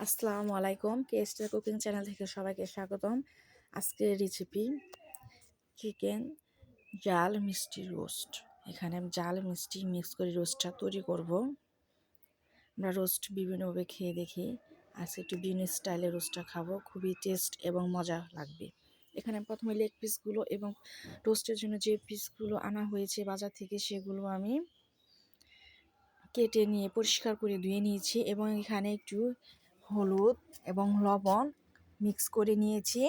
আসসালামু আলাইকুম, KST cooking channel থেকে সবাইকে স্বাগতম। আজকের রেসিপি চিকেন জাল মিষ্টি রোস্ট। এখানে জাল মিষ্টি মিক্স করে রোস্টটা তৈরি করব। আমরা রোস্ট বিভিন্নভাবে খেয়ে দেখি, আজকে একটু বিভিন্ন স্টাইলে রোস্টটা খাবো, খুবই টেস্ট এবং মজা লাগবে। এখানে প্রথমে লেগ পিসগুলো এবং রোস্টের জন্য যে পিসগুলো আনা হয়েছে বাজার থেকে সেগুলো আমি কেটে নিয়ে পরিষ্কার করে ধুয়ে নিয়েছি এবং এখানে একটু হলুদ এবং লবণ মিক্স করে নিয়েছি।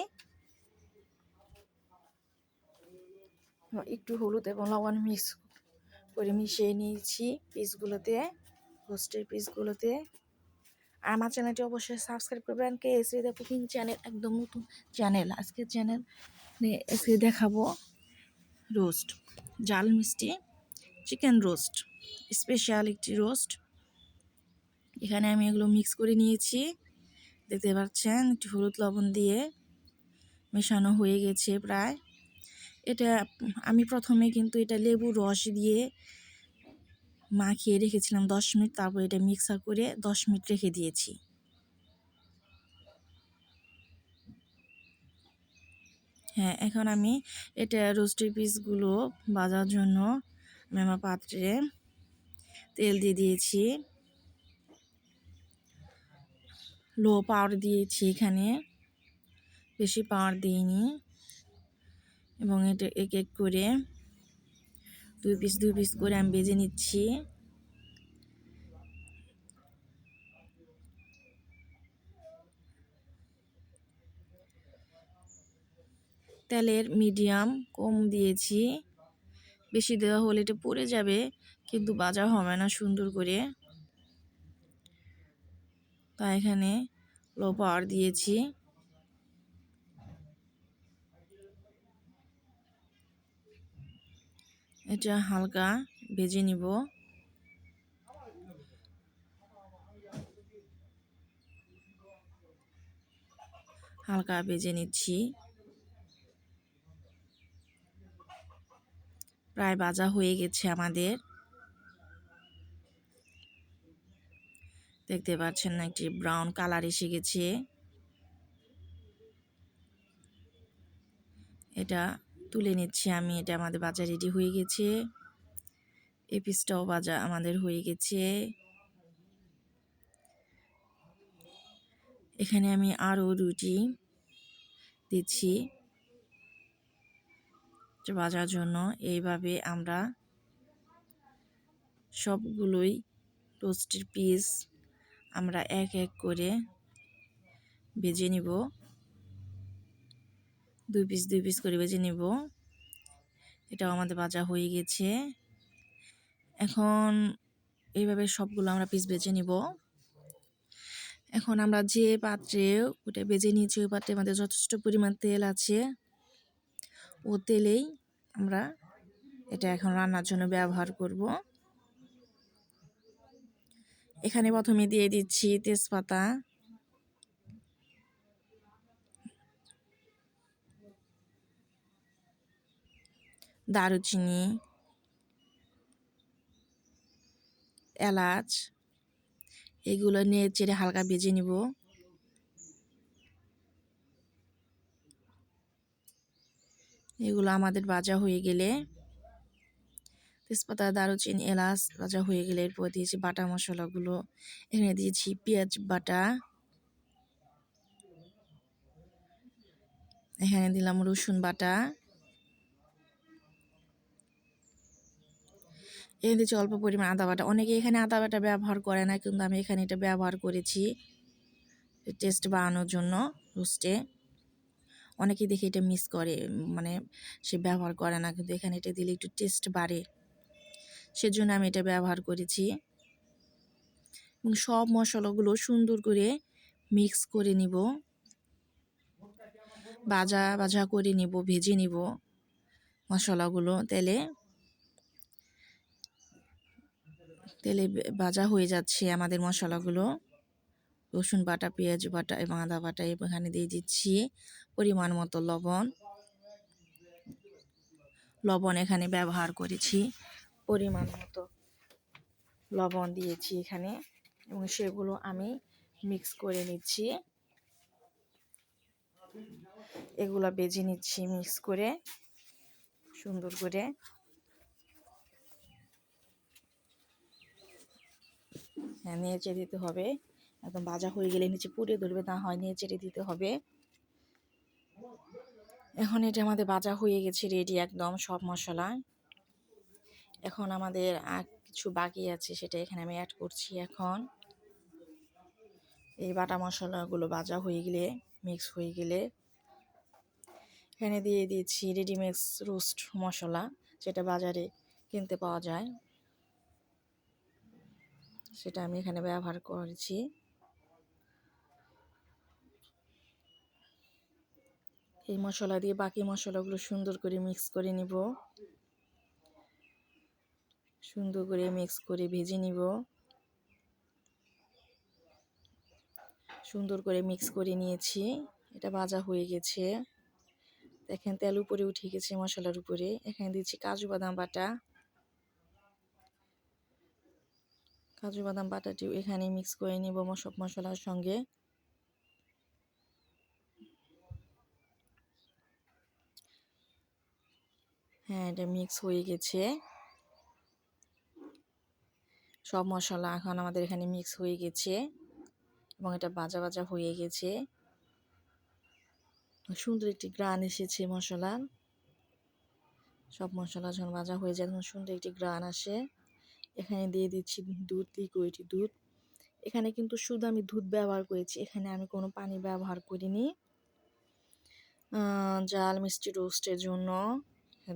একটু হলুদ এবং লবণ মিক্স করে মিশিয়ে নিয়েছি পিসগুলোতে, রোস্টের পিসগুলোতে। আর আমার চ্যানেলটি অবশ্যই সাবস্ক্রাইব করবেন। কেএসটি কুকিং চ্যানেল একদম নতুন চ্যানেল। আজকের চ্যানেল এসে দেখাবো রোস্ট জাল মিষ্টি চিকেন রোস্ট, স্পেশাল একটি রোস্ট। এখানে আমি এগুলো মিক্স করে নিয়েছি, দেখতে পাচ্ছেন। একটু হলুদ লবণ দিয়ে মেশানো হয়ে গেছে প্রায়। এটা আমি প্রথমে কিন্তু এটা লেবুর রস দিয়ে মাখিয়ে রেখেছিলাম 10 মিনিট, তারপর এটা মিক্সার করে 10 মিনিট রেখে দিয়েছি। হ্যাঁ, এখন আমি এটা রোস্টের পিসগুলো ভাজার জন্য আমি আমার পাত্রে তেল দিয়ে দিয়েছি, লো পাওয়ার দিয়েছি, এখানে বেশি পাওয়ার দিইনি। এবং এটা এক এক করে দুই পিস করে আমি ভেজে নিচ্ছি। তেলের মিডিয়াম কম দিয়েছি, বেশি দেওয়া হলে এটা পুড়ে যাবে, কিন্তু ভাজা হবে না সুন্দর করে। তাই এখানে লো পাওয়ার দিয়েছি। এটা হালকা ভেজে নিব। হালকা ভেজে নিচ্ছি, প্রায় ভাজা হয়ে গেছে আমাদের। দেখতে পাচ্ছেন না, একটি ব্রাউন কালার এসে গেছে। এটা তুলে নিচ্ছি আমি। এটা আমাদের ভাজা রেডি হয়ে গেছে। এই পিসটাও ভাজা আমাদের হয়ে গেছে। এখানে আমি আরও রুটি দিচ্ছি ভাজার জন্য। এইভাবে আমরা সবগুলোই রোস্টের পিস আমরা এক এক করে ভেজে নিব, দুই পিস করে ভেজে নিব। এটাও আমাদের ভাজা হয়ে গেছে। এখন এইভাবে সবগুলো আমরা পিস ভেজে নিব। এখন আমরা যে পাত্রে ওটা ভেজে নিয়েছি, ওই পাত্রে আমাদের যথেষ্ট পরিমাণ তেল আছে। ও তেলেই আমরা এটা এখন রান্নার জন্য ব্যবহার করব। এখানে প্রথমে দিয়ে দিচ্ছি তেজপাতা, দারুচিনি, এলাচ, এগুলো নিয়ে চেড়ে হালকা ভেজে নিব। এগুলো আমাদের ভাজা হয়ে গেলে, তেজপাতা, দারুচিনি, এলাচ ভাজা হয়ে গেলে এরপর দিয়েছি বাটা মশলাগুলো। এখানে দিয়েছি পেঁয়াজ বাটা, এখানে দিলাম রসুন বাটা, এখানে দিচ্ছি অল্প পরিমাণ আদা বাটা। অনেকে এখানে আদা বাটা ব্যবহার করে না, কিন্তু আমি এখানে এটা ব্যবহার করেছি টেস্ট বাড়ানোর জন্য রোস্টে। অনেকেই দেখে এটা মিস করে, মানে সে ব্যবহার করে না, কিন্তু এখানে এটা দিলে একটু টেস্ট বাড়ে, সেজন্য আমি এটা ব্যবহার করেছি। এবং সব মশলাগুলো সুন্দর করে মিক্স করে নিব, ভাজা করে নিব, ভেজে নিব মশলাগুলো। তেলে ভাজা হয়ে যাচ্ছে আমাদের মশলাগুলো। রসুন বাটা, পেঁয়াজ বাটা এবং আদা বাটা। এখানে দিয়ে দিচ্ছি পরিমাণ মতো লবণ এখানে ব্যবহার করেছি, পরিমাণ মতো লবণ দিয়েছি এখানে। এবং সেগুলো আমি মিক্স করে নিচ্ছি, এগুলা বেজে নিচ্ছি মিক্স করে সুন্দর করে। হ্যাঁ, নেড়ে দিতে হবে, একদম ভাজা হয়ে গেলে নিচে পুড়ে ধরবে, না হয় নেড়ে দিতে হবে। এখন এটা আমাদের ভাজা হয়ে গেছে, রেডি একদম সব মশলা। এখন আমাদের আর কিছু বাকি আছে, সেটা এখানে আমি অ্যাড করছি। এখন এই বাটা মশলাগুলো ভাজা হয়ে গেলে, মিক্স হয়ে গেলে এখানে দিয়ে দিয়েছি রেডিমিক্স রোস্ট মশলা, যেটা বাজারে কিনতে পাওয়া যায়, সেটা আমি এখানে ব্যবহার করেছি। এই মশলা দিয়ে বাকি মশলাগুলো সুন্দর করে মিক্স করে নিব, সুন্দর করে মিক্স করে ভেজে নিব। সুন্দর করে মিক্স করে নিয়েছি, এটা ভাজা হয়ে গেছে। দেখেন তেল উপরে উঠে গেছে মশলার উপরে। এখানে দিচ্ছি কাজু বাদাম বাটা, কাজু বাদাম বাটাটিও এখানে মিক্স করে নিব সব মশলার সঙ্গে। হ্যাঁ, এটা মিক্স হয়ে গেছে সব মশলা, এখন আমাদের এখানে মিক্স হয়ে গেছে এবং এটা ভাজা ভাজা হয়ে গেছে। সুন্দর একটি গ্রান এসেছে মশলার, সব মশলা যখন ভাজা হয়ে যায় তখন সুন্দর একটি গ্রান আসে। এখানে দিয়ে দিচ্ছি দুধ, লিকুইড দুধ। এখানে কিন্তু শুধু আমি দুধ ব্যবহার করেছি, এখানে আমি কোনো পানি ব্যবহার করিনি। জাল মিষ্টি রোস্টের জন্য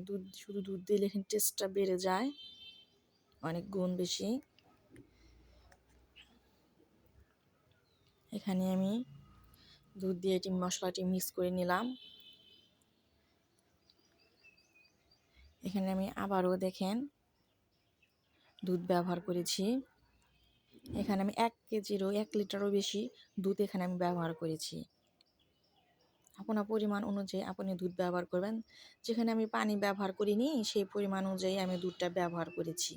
দুধ, শুধু দুধ দিলে এখানে টেস্টটা বেড়ে যায়, অনেক গুণ বেশি। এখানে আমি দুধ দিয়ে এটি মশলাটি মিক্স করে নিলাম। এখানে আমি আবারও দেখেন দুধ ব্যবহার করেছি। এখানে আমি 1 কেজিরও 1 লিটারও বেশি দুধ এখানে আমি ব্যবহার করেছি। আপনার পরিমাণ অনুযায়ী আপনি দুধ ব্যবহার করবেন। যেখানে আমি পানি ব্যবহার করিনি, সেই পরিমাণ অনুযায়ী আমি দুধটা ব্যবহার করেছি।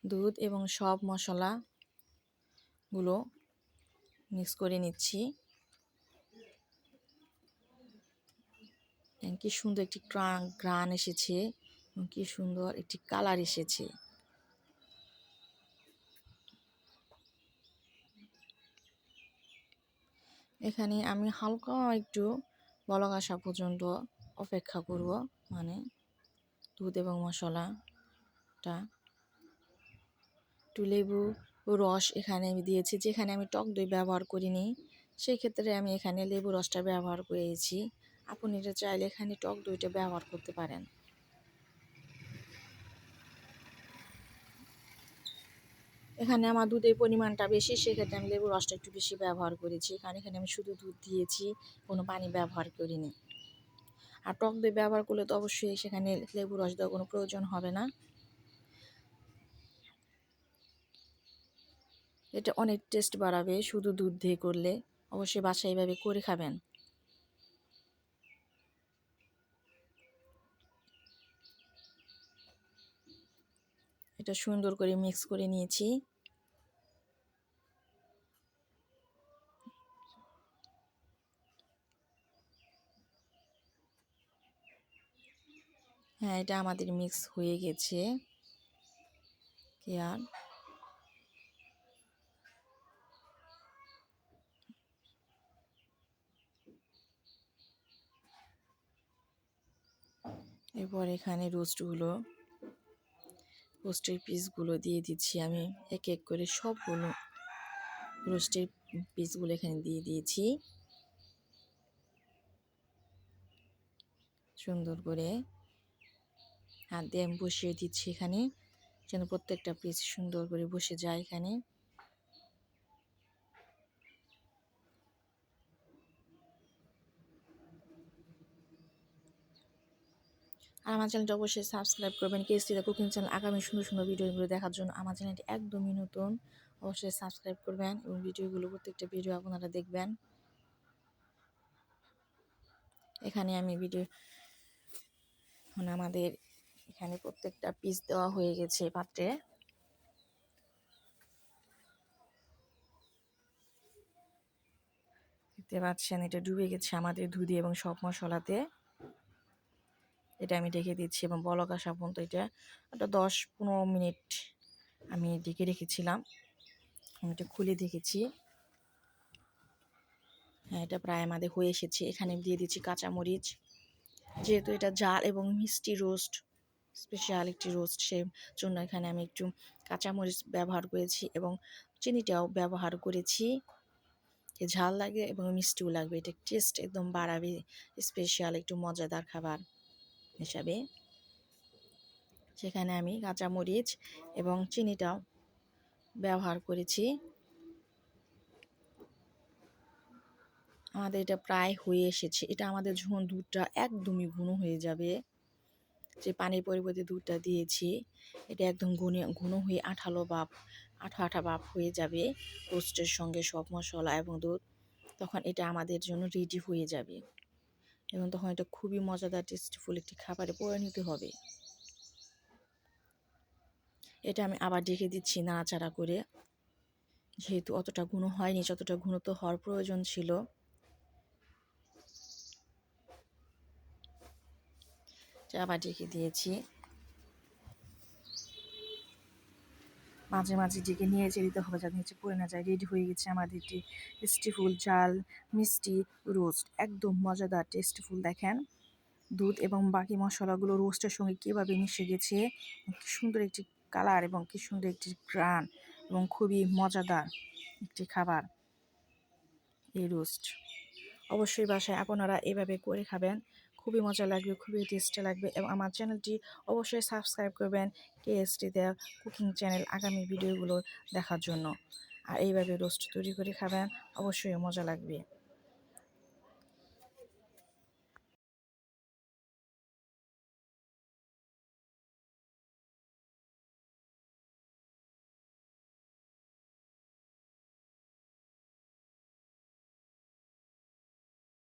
দুধ এবং সব মশলাগুলো মিক্স করে নিচ্ছি। কি সুন্দর একটি গ্রান এসেছে, কি সুন্দর একটি কালার এসেছে। এখানে আমি হালকা একটু বলক আসা পর্যন্ত অপেক্ষা করব, মানে দুধ এবং মশলাটা। একটু লেবু রস এখানে আমি দিয়েছি, যেখানে আমি টক দই ব্যবহার করিনি সেই ক্ষেত্রে আমি এখানে লেবু রসটা ব্যবহার করেছি। আপনি এটা চাইলে এখানে টক দইটা ব্যবহার করতে পারেন। এখানে আমার দুধের পরিমাণটা বেশি, সেক্ষেত্রে আমি লেবু রসটা একটু বেশি ব্যবহার করেছি, কারণ এখানে আমি শুধু দুধ দিয়েছি, কোনো পানি ব্যবহার করিনি। আর টক দই ব্যবহার করলে তো অবশ্যই সেখানে লেবু রস দেওয়ার কোনো প্রয়োজন হবে না। এটা অনেক টেস্ট বাড়াবে শুধু দুধ দিয়ে করলে। অবশ্যই বাসায় এইভাবে করে খাবেন। এটা সুন্দর করে মিক্স করে নিয়েছি। হ্যাঁ, এটা আমাদের মিক্স হয়ে গেছে। আর এরপর এখানে রোস্টের পিসগুলো দিয়ে দিচ্ছি আমি এক এক করে। সবগুলো রোস্টের পিসগুলো এখানে দিয়ে দিয়েছি সুন্দর করে। হাত দিয়ে আমি বসিয়ে দিচ্ছি এখানে, যেন প্রত্যেকটা পিস সুন্দর করে বসে যায় এখানে। আর আমার চ্যানেলটা অবশ্যই সাবস্ক্রাইব করবেন, কেএসটি দ্য কুকিং চ্যানেল। আগামী সুন্দর সুন্দর ভিডিওগুলো দেখার জন্য আমার চ্যানেলটি একদমই নতুন, অবশ্যই সাবস্ক্রাইব করবেন এবং ভিডিওগুলো প্রত্যেকটা ভিডিও আপনারা দেখবেন। এখানে আমি আমাদের এখানে প্রত্যেকটা পিস দেওয়া হয়ে গেছে পাত্রে। দেখতে পাচ্ছেন এটা ডুবে গেছে আমাদের দুধে এবং সব মশলাতে। এটা আমি ঢেকে দিচ্ছি এবং বলক আসা পর্যন্ত এটা 10-15 মিনিট আমি ঢেকে রেখেছিলাম। আমি এটা খুলে দেখেছি, হ্যাঁ এটা প্রায় আমাদের হয়ে এসেছে। এখানে দিয়ে দিচ্ছি কাঁচামরিচ, যেহেতু এটা ঝাল এবং মিষ্টি রোস্ট, স্পেশাল একটি রোস্ট, সে জন্য এখানে আমি একটু কাঁচামরিচ ব্যবহার করেছি এবং চিনিটাও ব্যবহার করেছি। ঝাল লাগে এবং মিষ্টিও লাগবে, এটা টেস্ট একদম বাড়াবে, স্পেশাল একটু মজাদার খাবার হিসাবে। সেখানে আমি কাঁচামরিচ এবং চিনিটাও ব্যবহার করেছি। আমাদের এটা প্রায় হয়ে এসেছে। এটা আমাদের যখন দুধটা একদমই ঘন হয়ে যাবে, যে পানির পরিবর্তে দুধটা দিয়েছি, এটা একদম ঘন হয়ে আঠা আঠা ভাব হয়ে যাবে রোস্টের সঙ্গে সব মশলা এবং দুধ, তখন এটা আমাদের জন্য রেডি হয়ে যাবে এবং তখন এটা খুবই মজাদার টেস্টফুল একটি খাবারে পরিণত হবে। এটা আমি আবার ঢেকে দিচ্ছি নাড়াচাড়া করে, যেহেতু অতটা ঘন হয়নি যতটা ঘনত্ব হওয়ার প্রয়োজন ছিল। আবার ঢেকে দিয়েছি, মাঝে মাঝে ঢেকে নিয়ে দিতে হবে যাতে নিচে পড়ে না যায়। রেডি হয়ে গেছে আমাদের টেস্টিফুল ঝাল মিষ্টি রোস্ট, একদম মজাদার টেস্টফুল। দেখেন দুধ এবং বাকি মশলাগুলো রোস্টের সঙ্গে কীভাবে মিশে গেছে, কি সুন্দর একটি কালার এবং কি সুন্দর একটি ঘ্রাণ এবং খুবই মজাদার একটি খাবার এই রোস্ট। অবশ্যই বাসায় আপনারা এভাবে করে খাবেন, খুবই মজা লাগবে, খুবই টেস্টি লাগবে। এবং আমার চ্যানেলটি অবশ্যই সাবস্ক্রাইব করবেন, KST দেয়া কুকিং চ্যানেল, আগামী ভিডিওগুলো দেখার জন্য। আর এইভাবে রোস্ট তৈরি করে খাবেন, অবশ্যই মজা লাগবে।